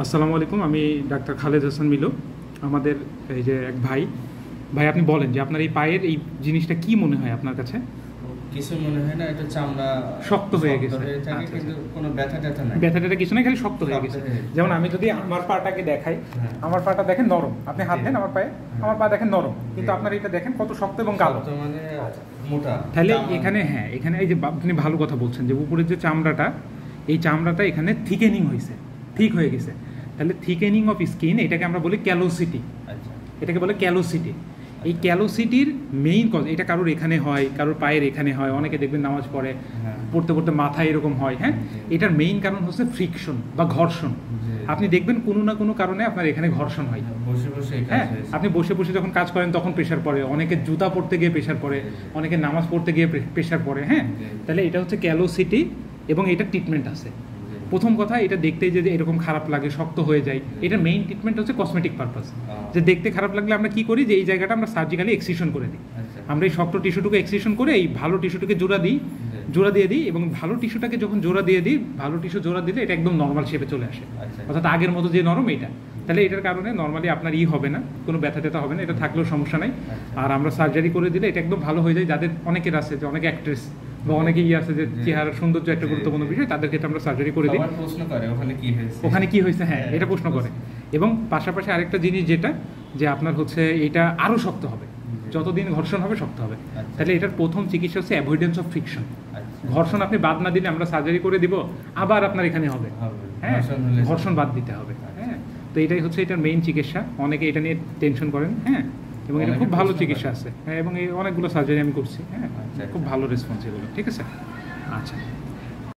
আসসালামু আলাইকুম, আমি ডাক্তার খালেদ হাসান মিলু। আমাদের এই যে এক ভাই আপনি বলেন যে আপনার এই পায়ের এই জিনিসটা কি মনে হয় আপনার কাছে? কিছু মনে হয় না, এটা চামড়া শক্ত হয়ে গেছে, থাকে, কিন্তু কোনো ব্যথা ট্যাথা নাই। ব্যথা ট্যাথা কিছু নাই, খালি শক্ত হয়ে গেছে। যেমন আমি যদি আমার পাটাকে দেখাই, আমার পাটা দেখেন নরম, আপনি হাত দেন আমার পায়ে, আমার পা দেখেন নরম, কিন্তু আপনার এটা দেখেন কত শক্ত এবং কালো, মানে মোটা। তাহলে এখানে এখানে এই যে আপনি ভালো কথা বলছেন যে উপরের যে চামড়াটা, এই চামড়াটা এখানে থিকেনিং হয়েছে, ঠিক হয়ে গেছে। তাহলে থিকেনিং অফ স্কিন, এটাকে আমরা বলি ক্যালোসিটি। এটাকে বলে ক্যালোসিটি। এই ক্যালোসিটির মেইন কজ, এটা কারোর এখানে হয়, কারোর পায়ের এখানে হয়, অনেকে দেখবেন নামাজ পড়ে, পড়তে পড়তে মাথায় এরকম হয়। হ্যাঁ, এটার মেইন কারণ হচ্ছে ফ্রিকশন বা ঘর্ষণ। আপনি দেখবেন কোনো না কোনো কারণে আপনার এখানে ঘর্ষণ হয়। হ্যাঁ, আপনি বসে বসে যখন কাজ করেন তখন প্রেশার পড়ে, অনেকে জুতা পড়তে গিয়ে প্রেশার পড়ে, অনেকে নামাজ পড়তে গিয়ে প্রেশার পড়ে। হ্যাঁ, তাহলে এটা হচ্ছে ক্যালোসিটি এবং এটা ট্রিটমেন্ট আছে। প্রথম কথা, এটা দেখতে যে এরকম খারাপ লাগে, শক্ত হয়ে যায়, এটা মেইন ট্রিটমেন্ট হচ্ছে কসমেটিক পারপাস। যে দেখতে খারাপ লাগলে আমরা কি করি, যে এই জায়গাটা আমরা সার্জিক্যালি এক্সিশন করে দিই। আমরা এই শক্ত টিস্যুটুকু এক্সিশন করে এই ভালো টিস্যুটাকে জোড়া দিয়ে দিই, এবং ভালো টিস্যুটাকে যখন জোড়া দিয়ে দিই, ভালো টিস্যু জোড়া দিলে এটা একদম নর্মাল শেপে চলে আসে, অর্থাৎ আগের মতো যে নরম এটা। তাহলে এটার কারণে নর্মালি আপনার হবে না, কোনো ব্যথা ট্যাথা হবে না, এটা থাকলেও সমস্যা নাই। আর আমরা সার্জারি করে দিলে এটা একদম ভালো হয়ে যায়। যাদের অনেকের আছে, যে অনেক অ্যাক্ট্রেস বা অনেকেই আছে যে চেহারার সৌন্দর্য একটা গুরুত্বপূর্ণ বিষয়, তাদের ক্ষেত্রে আমরা সার্জারি করে দিই। ওখানে কি হয়েছে, হ্যাঁ, এটা প্রশ্ন করে। এবং পাশাপাশি আরেকটা জিনিস যেটা, যে আপনার হচ্ছে এটা আরো শক্ত হবে, যতদিন ঘর্ষণ হবে শক্ত হবে। তাহলে এটার প্রথম চিকিৎসা হচ্ছে অ্যাভয়েডেন্স অফ ফ্রিকশন। ঘর্ষণ আপনি বাদ না দিলে আমরা সার্জারি করে দিব, আবার আপনার এখানে হবে। হ্যাঁ, ঘর্ষণ বাদ দিতে হবে। হ্যাঁ, তো এটাই হচ্ছে এটার মেইন চিকিৎসা। অনেকে এটা নিয়ে টেনশন করেন। হ্যাঁ, এবং এটা খুব ভালো চিকিৎসা আছে। হ্যাঁ, এবং এই অনেকগুলো সার্জারি আমি করছি। হ্যাঁ, খুব ভালো রেসপন্স এগুলো। ঠিক আছে, আচ্ছা।